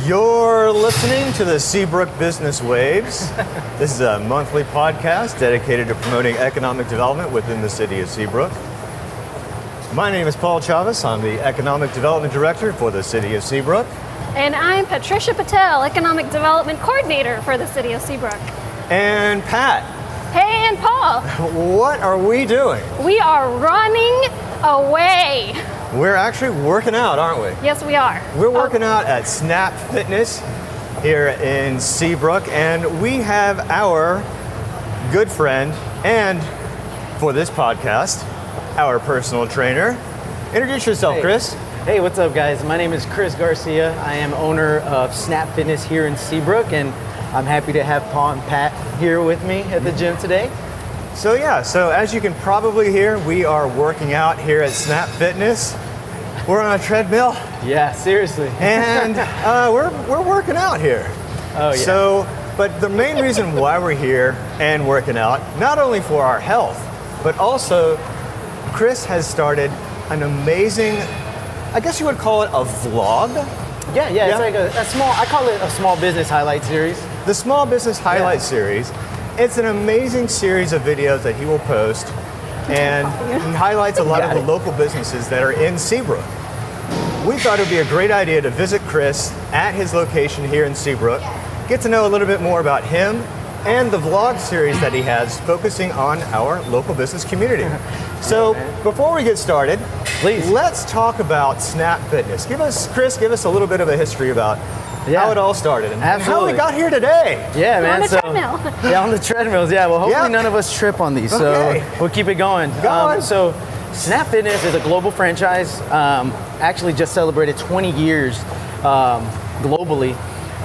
You're listening to the Seabrook Business Waves. This is a monthly podcast dedicated to promoting economic development within the city of Seabrook. My name is Paul Chavez. I'm the Economic Development Director for the city of Seabrook. And I'm Patricia Patel, Economic Development Coordinator for the city of Seabrook. And Pat. Hey, and Paul. What are we doing? We are running away. We're actually working out, aren't we? Yes, we are. We're working out at Snap Fitness here in Seabrook, and we have our good friend and, for this podcast, our personal trainer. Introduce yourself, Chris. Hey, what's up, guys? My name is Chris Garcia. I am owner of Snap Fitness here in Seabrook, and I'm happy to have Paul and Pat here with me at the gym today. So as you can probably hear, we are working out here at Snap Fitness. We're on a treadmill. Yeah, seriously. And we're working out here. Oh, yeah. But the main reason why we're here and working out, not only for our health, but also Chris has started an amazing, I guess you would call it a vlog? Yeah, it's like a small, I call it a small business highlight series. The Small Business Highlight Series. It's an amazing series of videos that he will post, and he highlights a lot of the local businesses that are in Seabrook. We thought it would be a great idea to visit Chris at his location here in Seabrook, get to know a little bit more about him and the vlog series that he has focusing on our local business community. So before we get started, please, let's talk about Snap Fitness. Chris, give us a little bit of a history about how it all started and how we got here today. Yeah, man. On the treadmill. Yeah, on the treadmills. Yeah, well, hopefully none of us trip on these, so we'll keep it going. So Snap Fitness is a global franchise, actually just celebrated 20 years globally,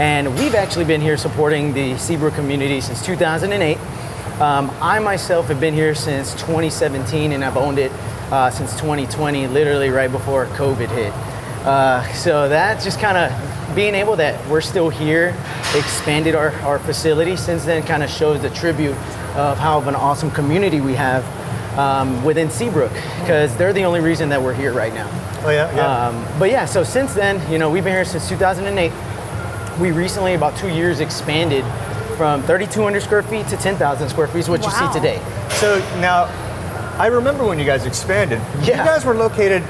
and we've actually been here supporting the Seabrook community since 2008. I myself have been here since 2017, and I've owned it since 2020, literally right before COVID hit. So that's just kind of being able that we're still here, expanded our facility since then, kind of shows the tribute of how of an awesome community we have within Seabrook, because they're the only reason that we're here right now. Oh yeah. But yeah, so since then, we've been here since 2008. We recently, about 2 years, expanded from 3,200 square feet to 10,000 square feet, is what you see today. So now, I remember when you guys expanded, you guys were located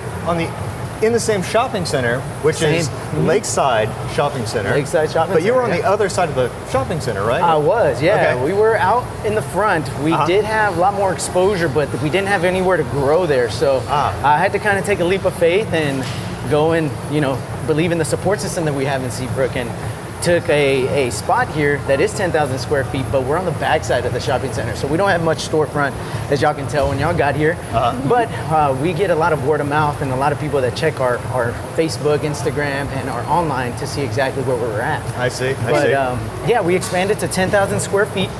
in the same shopping center, which is Lakeside Shopping Center. Lakeside Shopping Center. But you were on the other side of the shopping center, right? I was, yeah. Okay. We were out in the front. We did have a lot more exposure, but we didn't have anywhere to grow there. So I had to kind of take a leap of faith and go and, believe in the support system that we have in Seabrook, and took a spot here that is 10,000 square feet, but we're on the back side of the shopping center. So we don't have much storefront, as y'all can tell when y'all got here. But we get a lot of word of mouth and a lot of people that check our Facebook, Instagram, and our online to see exactly where we're at. I see. We expanded to 10,000 square feet.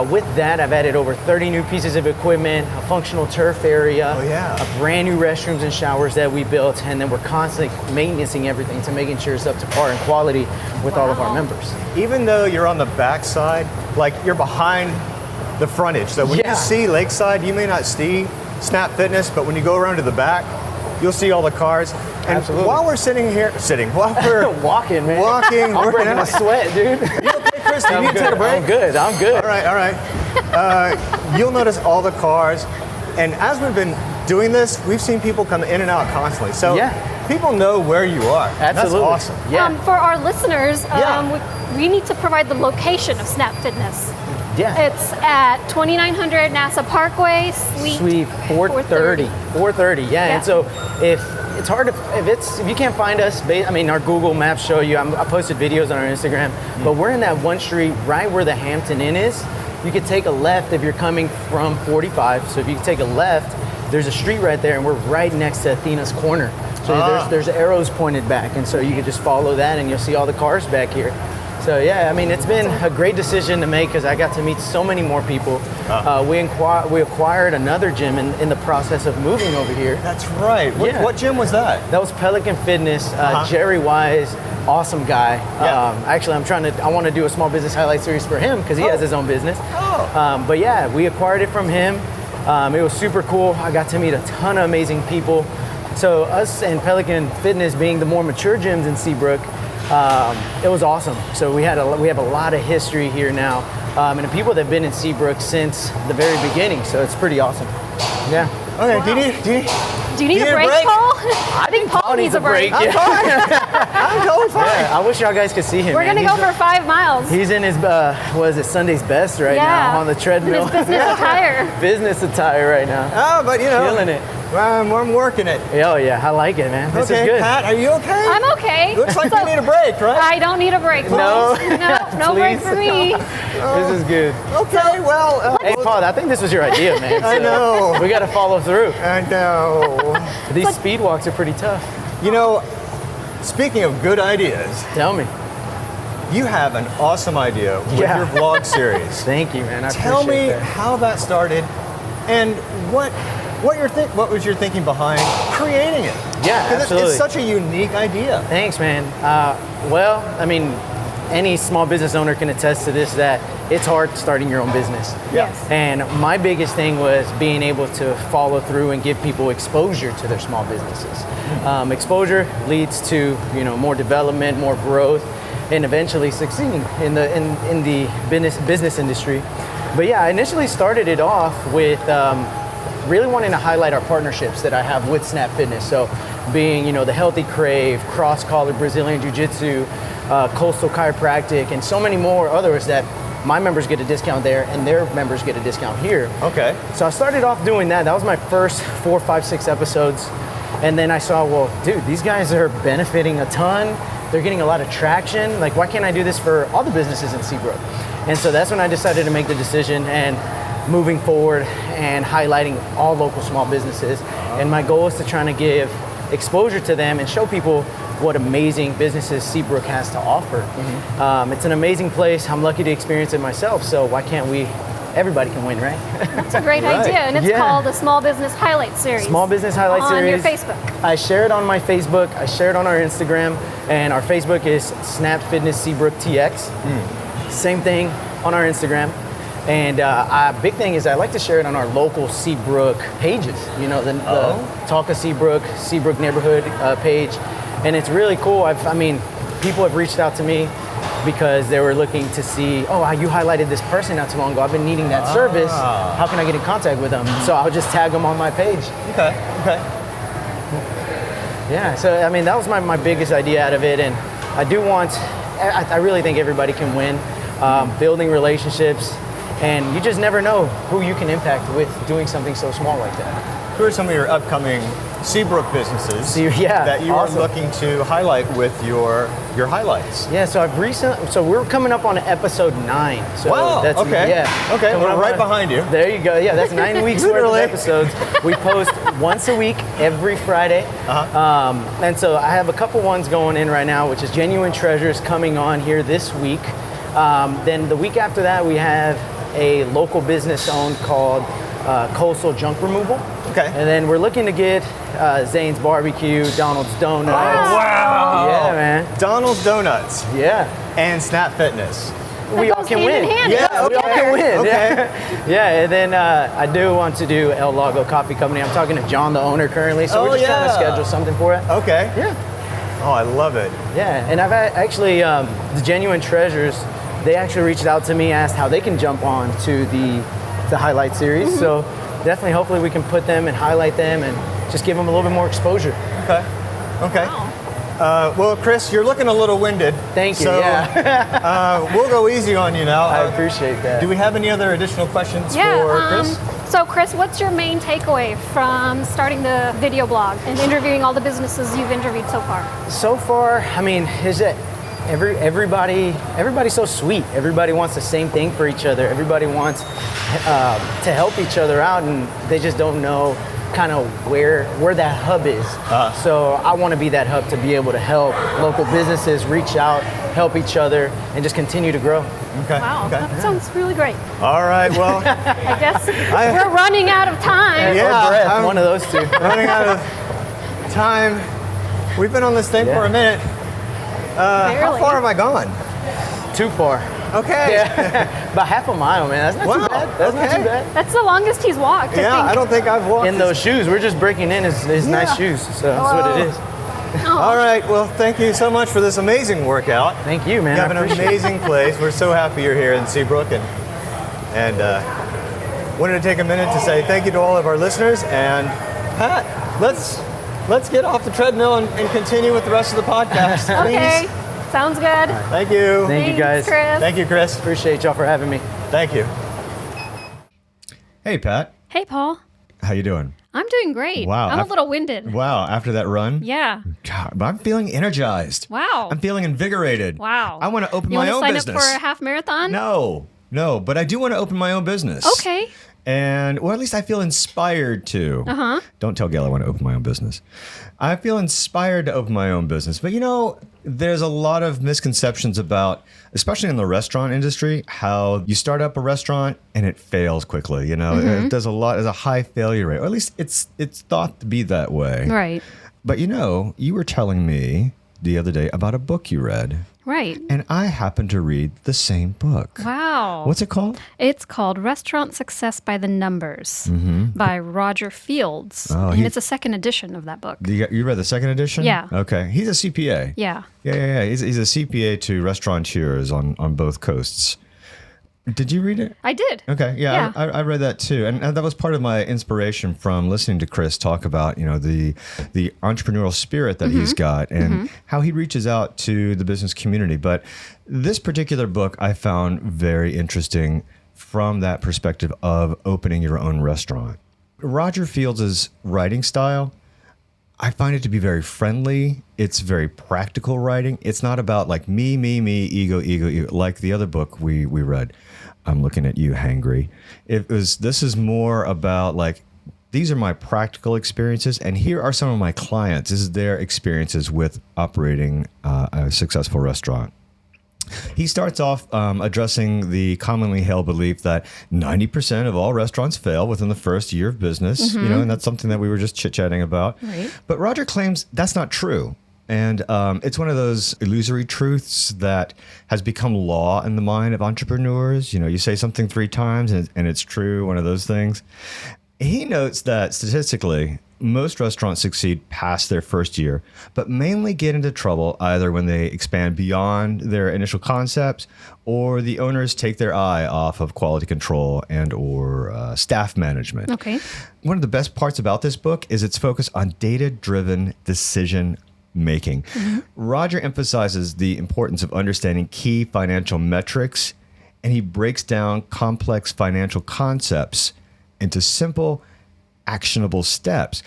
With that, I've added over 30 new pieces of equipment, a functional turf area, a brand new restrooms and showers that we built, and then we're constantly maintaining everything to making sure it's up to par and quality with all of our members. Even though you're on the back side, like you're behind the frontage, so when you see Lakeside, you may not see Snap Fitness, but when you go around to the back, you'll see all the cars. And while we're while we're walking, man. I'm breaking a sweat, dude. You okay, Chris? Do you need to take a break? I'm good. All right. You'll notice all the cars, and as we've been doing this, we've seen people come in and out constantly. So people know where you are. Absolutely. That's awesome. Yeah. For our listeners, we need to provide the location of Snap Fitness. Yeah. It's at 2900 NASA Parkway, Suite 430. 430, And so if you can't find us, our Google Maps show you, I posted videos on our Instagram, but we're in that one street right where the Hampton Inn is. You could take a left if you're coming from 45. So if you take a left, there's a street right there, and we're right next to Athena's Corner. So there's arrows pointed back, and so you could just follow that and you'll see all the cars back here. So it's been a great decision to make because I got to meet so many more people. We acquired another gym in the process of moving over here. That's right. What gym was that? That was Pelican Fitness. Jerry Wise, awesome guy. Actually, I want to do a small business highlight series for him because he has his own business. We acquired it from him. It was super cool. I got to meet a ton of amazing people. So us and Pelican Fitness being the more mature gyms in Seabrook, It was awesome. So we have a lot of history here now, and the people that have been in Seabrook since the very beginning. So it's pretty awesome. Yeah. Okay. Wow. Do you need a break, Paul? I think Paul needs a break. I'm fine. I'm totally fine. Yeah, I wish y'all guys could see him. We're gonna go for 5 miles. He's in his Sunday's best right now on the treadmill. In his business attire. Business attire right now. Oh, but Killing it. I'm working it. Oh yeah, I like it, man. This is good. Pat, are you okay? I'm okay. Looks like you need a break, right? I don't need a break. No. No break for me. This is good. Okay, well. Hey, Paul, I think this was your idea, man. I know. We got to follow through. I know. These speed walks are pretty tough. You know, speaking of good ideas, Tell me. you have an awesome idea with Yeah. your vlog series. Thank you, man. I Tell me appreciate that. how that started and what was your thinking behind creating it? Yeah, Because absolutely. it's such a unique idea. Thanks, man. Well, I mean, any small business owner can attest to this, that it's hard starting your own business. Yeah. Yes. And my biggest thing was being able to follow through and give people exposure to their small businesses. Exposure leads to more development, more growth, and eventually succeeding in the business industry. But yeah, I initially started it off with really wanting to highlight our partnerships that I have with Snap Fitness. So being the Healthy Crave, Cross Collar Brazilian Jiu-Jitsu, Coastal Chiropractic, and so many more others that my members get a discount there and their members get a discount here. Okay. So I started off doing that. That was my first 4, 5, 6 episodes. And then I saw, well, dude, these guys are benefiting a ton. They're getting a lot of traction. Like, why can't I do this for all the businesses in Seabrook? And so that's when I decided to make the decision and moving forward and highlighting all local small businesses. And my goal is to try to give exposure to them and show people what amazing businesses Seabrook has to offer. It's an amazing place. I'm lucky to experience it myself. So why can't we? Everybody can win, right? That's a great idea, and it's called the Small Business Highlight Series. Small Business Highlight on Series. your Facebook. I share it on my Facebook. I share it on our Instagram, and our Facebook is Snap Fitness Seabrook TX. Same thing on our Instagram. And a big thing is I like to share it on our local Seabrook pages. The Talk of Seabrook, Seabrook neighborhood page, and it's really cool. People have reached out to me because they were looking to see, you highlighted this person not too long ago. I've been needing that service. How can I get in contact with them? So I'll just tag them on my page. Okay. Yeah, so that was my biggest idea out of it, and I really think everybody can win. Building relationships, and you just never know who you can impact with doing something so small like that. Who are some of your upcoming Seabrook businesses that you are looking to highlight with your highlights? Yeah, so we're coming up on episode 9. So wow. That's, okay. Yeah. Okay. We're right behind you. There you go. Yeah, that's 9 weeks worth of episodes. We post once a week, every Friday. And so I have a couple ones going in right now, which is Genuine Treasures coming on here this week. Then the week after that, we have a local business owned called Coastal Junk Removal. Okay. And then we're looking to get Zane's Barbecue, Donald's Donuts. Oh, wow. Yeah, man. Donald's Donuts. Yeah. And Snap Fitness. We all can win. Yeah, we all can win. Okay. Yeah, and then I do want to do El Lago Coffee Company. I'm talking to John, the owner, currently, so we're just trying to schedule something for it. Okay. Yeah. Oh, I love it. Yeah, and I've actually, the Genuine Treasures, they actually reached out to me, asked how they can jump on to the highlight series. So definitely, hopefully we can put them and highlight them and just give them a little bit more exposure. Okay. Wow. Well, Chris, you're looking a little winded. Thank you. So, Yeah. we'll go easy on you now. I appreciate that. Do we have any other additional questions for Chris? So Chris, what's your main takeaway from starting the video blog and interviewing all the businesses you've interviewed so far? So far, is that everybody's so sweet. Everybody wants the same thing for each other. Everybody wants to help each other out, and they just don't know kind of where that hub is. So I want to be that hub to be able to help local businesses reach out, help each other, and just continue to grow. Okay. Wow, that sounds really great. All right, well. I guess we're running out of time. Yeah, or breath, I'm one of those two. running out of time. We've been on this thing for a minute. How far have I gone? Too far. Okay. Yeah. About half a mile, man. That's not too bad. That's not too bad. That's the longest he's walked. I don't think I've walked in those shoes. We're just breaking in his nice shoes. So that's what it is. All right. Well, thank you so much for this amazing workout. Thank you, man. You have an amazing place. We're so happy you're here in Seabrook, and wanted to take a minute to say thank you to all of our listeners. And Pat, let's get off the treadmill and continue with the rest of the podcast. Okay, sounds good. Thank you. Thank you, guys. Chris. Thank you, Chris. Appreciate y'all for having me. Thank you. Hey, Pat. Hey, Paul. How you doing? I'm doing great. Wow. I'm a little winded. Wow. After that run? Yeah. God, I'm feeling energized. Wow. I'm feeling invigorated. Wow. I want to open You my want own to sign business. up for a half marathon? No, but I do want to open my own business. Okay. And, or at least I feel inspired to. Uh-huh. Don't tell Gail I want to open my own business. I feel inspired to open my own business. But there's a lot of misconceptions about, especially in the restaurant industry, how you start up a restaurant and it fails quickly. There's a high failure rate, or at least it's thought to be that way. Right. But you were telling me the other day about a book you read. Right. And I happened to read the same book. Wow. What's it called? It's called Restaurant Success by the Numbers by Roger Fields. Oh, and it's a second edition of that book. You read the second edition? Yeah. Okay. He's a CPA. Yeah. Yeah. He's a CPA to restaurateurs on both coasts. Did you read it? I did. Okay. Yeah. Yeah. I read that too. And that was part of my inspiration from listening to Chris talk about, the entrepreneurial spirit that he's got and how he reaches out to the business community. But this particular book I found very interesting from that perspective of opening your own restaurant. Roger Fields' writing style, I find it to be very friendly. It's very practical writing. It's not about like me, ego, like the other book we read. I'm looking at you, Hangry. This is more about like, these are my practical experiences, and here are some of my clients. This is their experiences with operating a successful restaurant. He starts off addressing the commonly held belief that 90% of all restaurants fail within the first year of business, and that's something that we were just chit-chatting about. Right. But Roger claims that's not true. And it's one of those illusory truths that has become law in the mind of entrepreneurs. You say something 3 times and it's true, one of those things. He notes that statistically, most restaurants succeed past their first year, but mainly get into trouble either when they expand beyond their initial concepts or the owners take their eye off of quality control and or staff management. Okay. One of the best parts about this book is its focus on data-driven decision making. Roger emphasizes the importance of understanding key financial metrics, and he breaks down complex financial concepts into simple, actionable steps.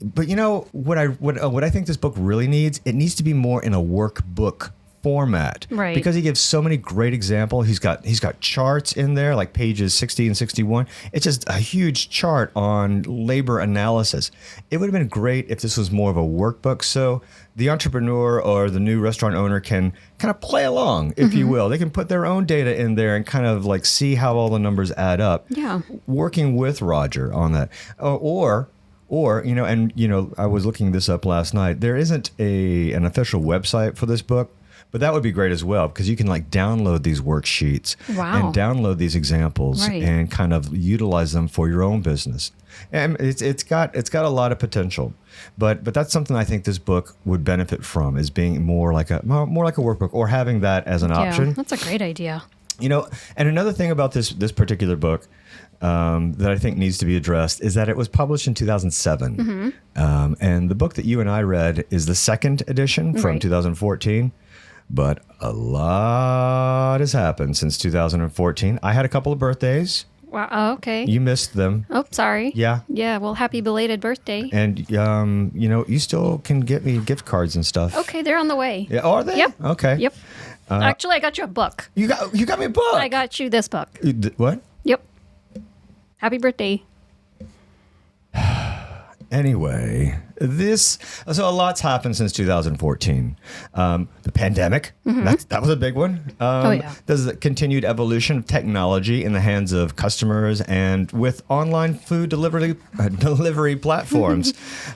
But what I think this book really needs? It needs to be more in a workbook format, right? Because he gives so many great examples. He's got charts in there, like pages 60 and 61. It's just a huge chart on labor analysis. It would have been great if this was more of a workbook, so the entrepreneur or the new restaurant owner can kind of play along, if you will. They can put their own data in there and kind of like see how all the numbers add up. Yeah. Working with Roger on that, or I was looking this up last night. There isn't an official website for this book. But that would be great as well, because you can like download these worksheets and download these examples and kind of utilize them for your own business. And it's got a lot of potential. But that's something I think this book would benefit from, is being more like a workbook, or having that as an option. That's a great idea. And another thing about this particular book that I think needs to be addressed is that it was published in 2007. And the book that you and I read is the second edition from 2014. But a lot has happened since 2014. I had a couple of birthdays. Wow. Oh, okay. You missed them. Oh, sorry. Yeah. Yeah. Well, happy belated birthday. And, you still can get me gift cards and stuff. Okay. They're on the way. Yeah, are they? Yep. Okay. Yep. Actually, I got you a book. You got me a book. I got you this book. What? Yep. Happy birthday. Anyway, so a lot's happened since 2014. The pandemic, that was a big one. There's the continued evolution of technology in the hands of customers and with online food delivery platforms.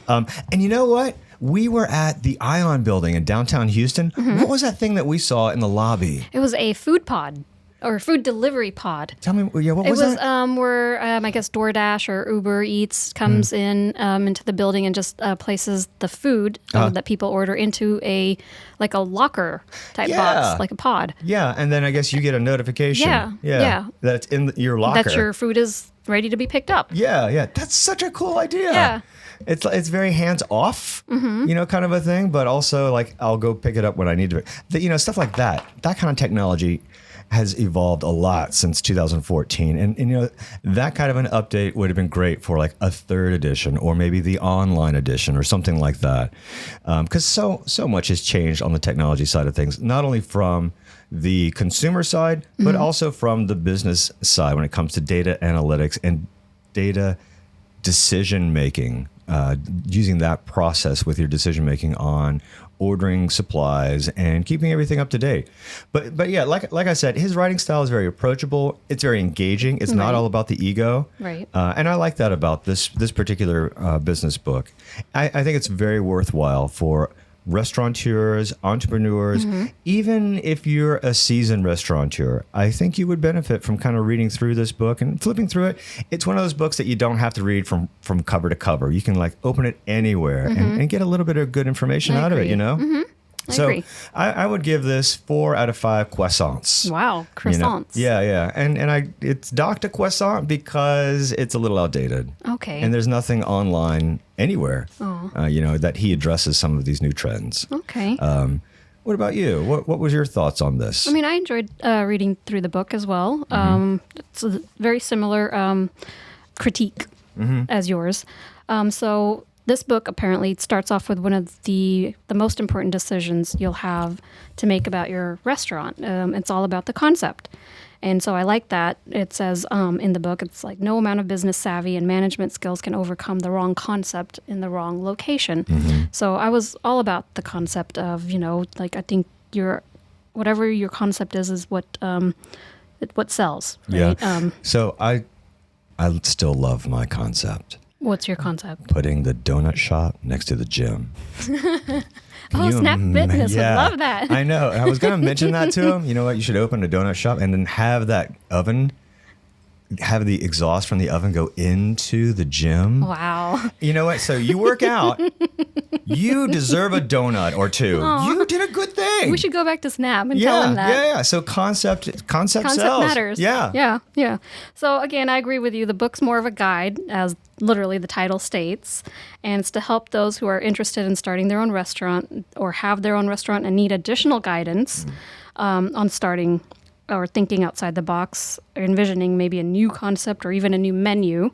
And you know what? We were at the Ion building in downtown Houston. What was that thing that we saw in the lobby? It was a food pod. or food delivery pod. Tell me, yeah, what was it? It was that? where I guess DoorDash or Uber Eats comes in into the building and just places the food that people order into a locker type box, like a pod. Yeah, and then I guess you get a notification. Yeah. That it's in your locker. That your food is ready to be picked up. Yeah. That's such a cool idea. Yeah. It's very hands off, kind of a thing, but also like I'll go pick it up when I need to. Stuff like that. That kind of technology has evolved a lot since 2014, and that kind of an update would have been great for like a 3rd edition or maybe the online edition or something like that, because so much has changed on the technology side of things, not only from the consumer side, but also from the business side when it comes to data analytics and data decision making. Using that process with your decision making on ordering supplies and keeping everything up to date. But yeah, like I said, his writing style is very approachable. It's very engaging. It's not all about the ego. Right. And I like that about this particular business book. I think it's very worthwhile for restaurateurs, entrepreneurs, even if you're a seasoned restaurateur. I think you would benefit from kind of reading through this book and flipping through it. It's one of those books that you don't have to read from cover to cover. You can like open it anywhere and get a little bit of good information out of it, I agree. I would give this 4 out of 5 croissants. Wow, croissants. Yeah. And it's docked a croissant because it's a little outdated. Okay. And there's nothing online anywhere, that he addresses some of these new trends. Okay. What about you? What was your thoughts on this? I mean, I enjoyed reading through the book as well. It's a very similar critique as yours. So this book apparently starts off with one of the most important decisions you'll have to make about your restaurant. It's all about the concept. And so I like that. It says in the book, it's like no amount of business savvy and management skills can overcome the wrong concept in the wrong location. So I was all about the concept of, I think whatever your concept is what sells. Right? Yeah. So I still love my concept. What's your concept? Putting the donut shop next to the gym. Snap Fitness would love that. I know. I was going to mention that to him. You know what? You should open a donut shop and then have that oven, have the exhaust from the oven go into the gym. Wow. You know what? So you work out. You deserve a donut or two. Aww. You did a good thing. We should go back to Snap and tell him that. Yeah. So concept sells. Matters. Yeah. So again, I agree with you. The book's more of a guide, as literally the title states, and it's to help those who are interested in starting their own restaurant or have their own restaurant and need additional guidance on starting or thinking outside the box or envisioning maybe a new concept or even a new menu.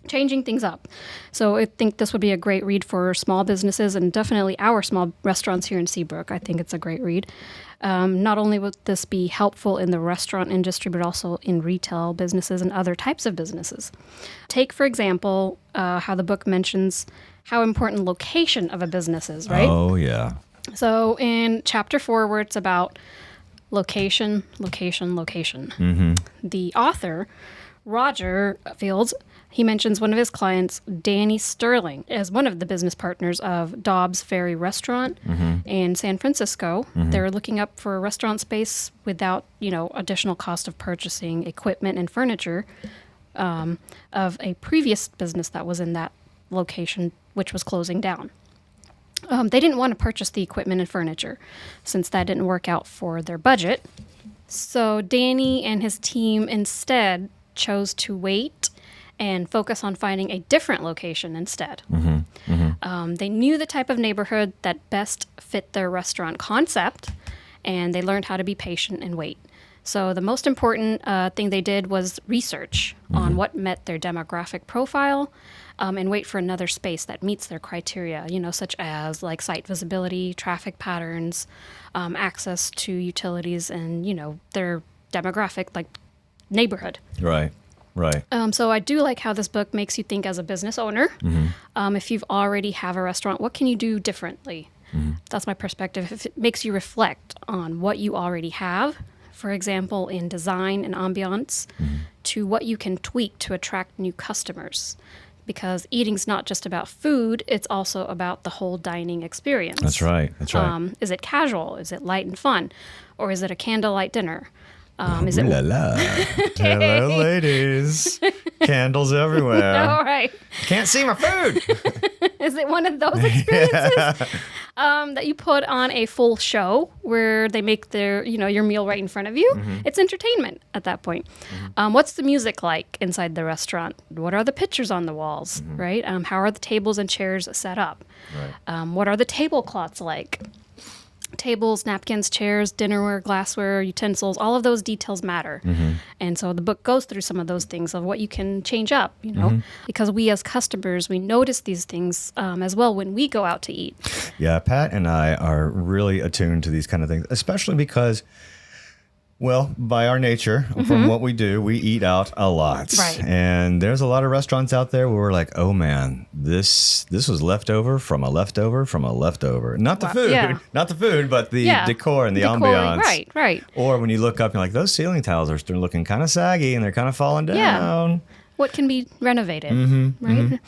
Changing things up. So I think this would be a great read for small businesses and definitely our small restaurants here in Seabrook. I think it's a great read. Not only would this be helpful in the restaurant industry, but also in retail businesses and other types of businesses. Take, for example, how the book mentions how important location of a business is, right? Oh, yeah. So in chapter 4, where it's about location, the author, Roger Fields, he mentions one of his clients, Danny Sterling, as one of the business partners of Dobbs Ferry Restaurant in San Francisco. They're looking up for a restaurant space without, additional cost of purchasing equipment and furniture of a previous business that was in that location, which was closing down. They didn't want to purchase the equipment and furniture since that didn't work out for their budget. So Danny and his team instead chose to wait and focus on finding a different location instead. They knew the type of neighborhood that best fit their restaurant concept, and they learned how to be patient and wait. So the most important thing they did was research on what met their demographic profile and wait for another space that meets their criteria, such as like site visibility, traffic patterns, access to utilities, and, their demographic, like neighborhood. Right. So I do like how this book makes you think as a business owner. If you've already have a restaurant, what can you do differently? That's my perspective. If it makes you reflect on what you already have, for example, in design and ambiance, to what you can tweak to attract new customers. Because eating's not just about food, it's also about the whole dining experience. That's right. Is it casual? Is it light and fun? Or is it a candlelight dinner? Is it? Ooh la la. Hello, ladies. Candles everywhere. All right. Can't see my food. Is it one of those experiences that you put on a full show where they make their, your meal right in front of you? It's entertainment at that point. What's the music like inside the restaurant? What are the pictures on the walls, right? How are the tables and chairs set up? Right. What are the tablecloths like? Tables, napkins, chairs, dinnerware, glassware, utensils, all of those details matter. And so the book goes through some of those things of what you can change up, because we as customers, we notice these things as well when we go out to eat. Yeah, Pat and I are really attuned to these kind of things, especially because, well, by our nature, from what we do, we eat out a lot. Right. And there's a lot of restaurants out there where we're like, oh man, this was leftover from a leftover from a leftover. Not the food, but the decor and the ambiance. Right. Or when you look up, you're like, those ceiling tiles are starting looking kind of saggy and they're kind of falling down. Yeah. What can be renovated, right?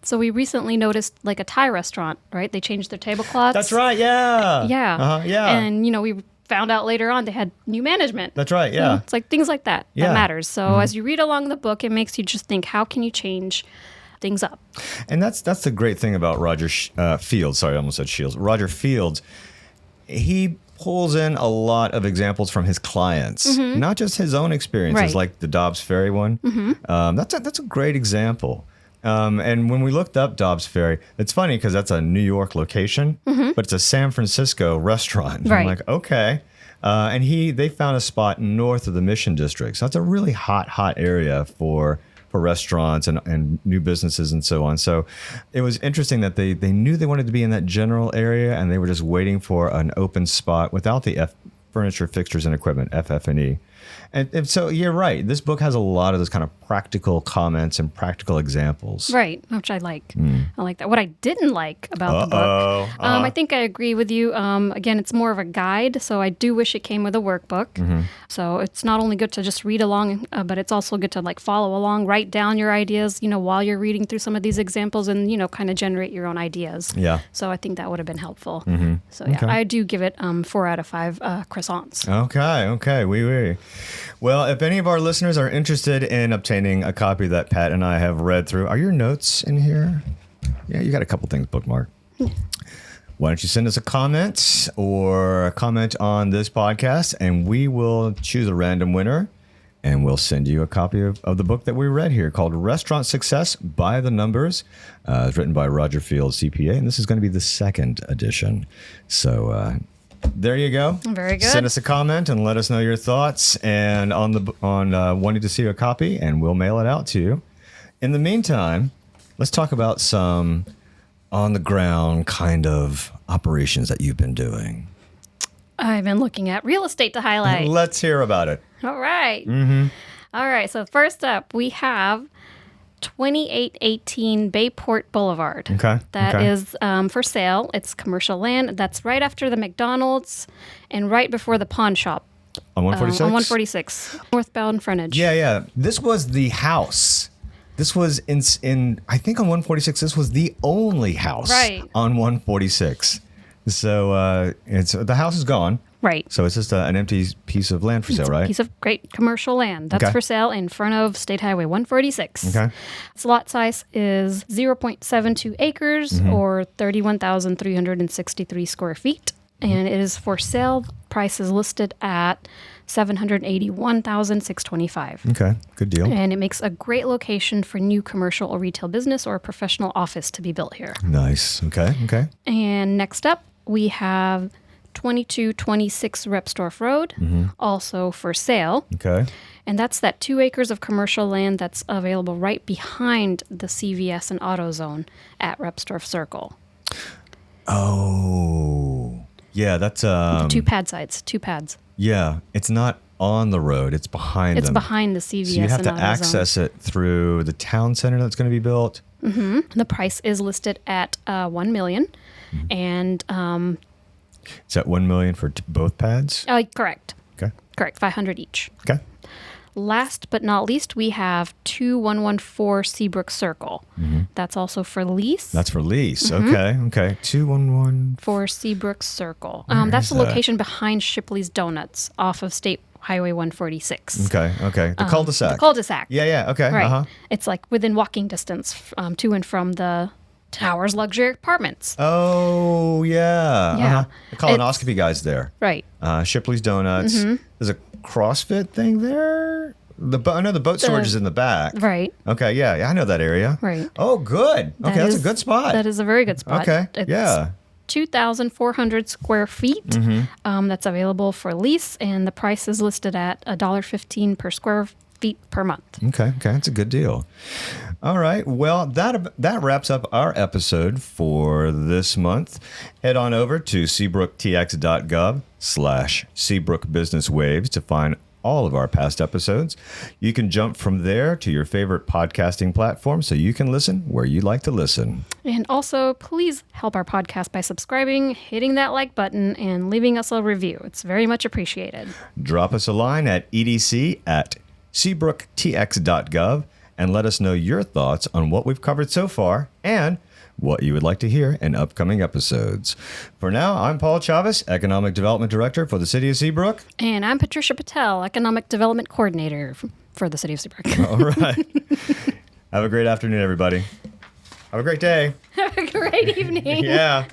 So we recently noticed like a Thai restaurant, right? They changed their tablecloths. That's right, yeah. Yeah. Yeah. And, we found out later on they had new management. That's right, yeah. It's like things like that that matters. So as you read along the book, it makes you just think, how can you change things up? And that's the great thing about Roger Fields. Sorry, I almost said Shields. Roger Fields, he pulls in a lot of examples from his clients, not just his own experiences, like the Dobbs Ferry one. That's a great example. And when we looked up Dobbs Ferry, it's funny because that's a New York location, but it's a San Francisco restaurant. Right. I'm like, okay. And they found a spot north of the Mission District. So that's a really hot area for restaurants and new businesses and so on. So it was interesting that they knew they wanted to be in that general area and they were just waiting for an open spot without the furniture, fixtures, and equipment, FF&E. And so you're right. This book has a lot of those kind of practical comments and practical examples. Right, which I like. I like that. What I didn't like about the book, I think I agree with you. Again, it's more of a guide, so I do wish it came with a workbook. So it's not only good to just read along, but it's also good to follow along, write down your ideas, while you're reading through some of these examples and, kind of generate your own ideas. Yeah. So I think that would have been helpful. So yeah, I do give it 4 out of 5 croissants. Okay. Oui. Well, if any of our listeners are interested in obtaining a copy that Pat and I have read through, are your notes in here? Yeah, you got a couple things bookmarked. Why don't you send us a comment or a comment on this podcast, and we will choose a random winner, and we'll send you a copy of the book that we read here called Restaurant Success by the Numbers. It's written by Roger Fields, CPA, and this is going to be the 2nd edition. So there you go. Very good. Send us a comment and let us know your thoughts and on wanting to see a copy, and we'll mail it out to you. In the meantime, let's talk about some on-the-ground kind of operations that you've been doing. I've been looking at real estate to highlight. Let's hear about it. All right. All right. So first up, we have 2818 Bayport Boulevard. Okay. That is for sale. It's commercial land. That's right after the McDonald's and right before the pawn shop. On 146? On 146. Northbound frontage. Yeah. This was the house. This was in I think on 146, this was the only house on 146. So the house is gone. Right. So it's just an empty piece of land for sale, right? Piece of great commercial land. That's for sale in front of State Highway 146. Okay. Its lot size is 0.72 acres or 31,363 square feet. And it is for sale. Price is listed at $781,625. Okay, good deal. And it makes a great location for new commercial or retail business or a professional office to be built here. Nice. Okay. And next up, we have 2226 Repsdorf Road, also for sale. Okay. And that's that 2 acres of commercial land that's available right behind the CVS and AutoZone at Repsdorf Circle. Oh, yeah, that's... 2 pad sites, 2 pads. Yeah, it's not on the road, it's behind them. It's behind the CVS So you have and to AutoZone. access it through the town center that's going to be built? The price is listed at $1 million. And... is that $1 million for both pads? Correct. Okay. Correct, 500 each. Okay. Last but not least, we have 2114 Seabrook Circle. That's also for lease. That's for lease. Okay. 2114 For Seabrook Circle. That's the location behind Shipley's Donuts off of State Highway 146. Okay. The cul-de-sac. The cul-de-sac. Yeah. Okay. Right. It's like within walking distance to and from the Towers luxury apartments. Oh, yeah. Yeah. The colonoscopy guy's there. Right. Shipley's Donuts. There's a CrossFit thing there. I know the boat storage is in the back. Right. Okay, yeah, I know that area. Right. Oh, good. Okay, that's a good spot. That is a very good spot. Okay, It's 2,400 square feet. That's available for lease, and the price is listed at $1.15 per square feet per month. Okay, that's a good deal. All right, well, that wraps up our episode for this month. Head on over to seabrooktx.gov/Seabrook Business Waves to find all of our past episodes. You can jump from there to your favorite podcasting platform so you can listen where you like to listen. And also, please help our podcast by subscribing, hitting that like button, and leaving us a review. It's very much appreciated. Drop us a line at edc@seabrooktx.gov and let us know your thoughts on what we've covered so far and what you would like to hear in upcoming episodes. For now, I'm Paul Chavez, Economic Development Director for the City of Seabrook. And I'm Patricia Patel, Economic Development Coordinator for the City of Seabrook. All right. Have a great afternoon, everybody. Have a great day. Have a great evening. Yeah.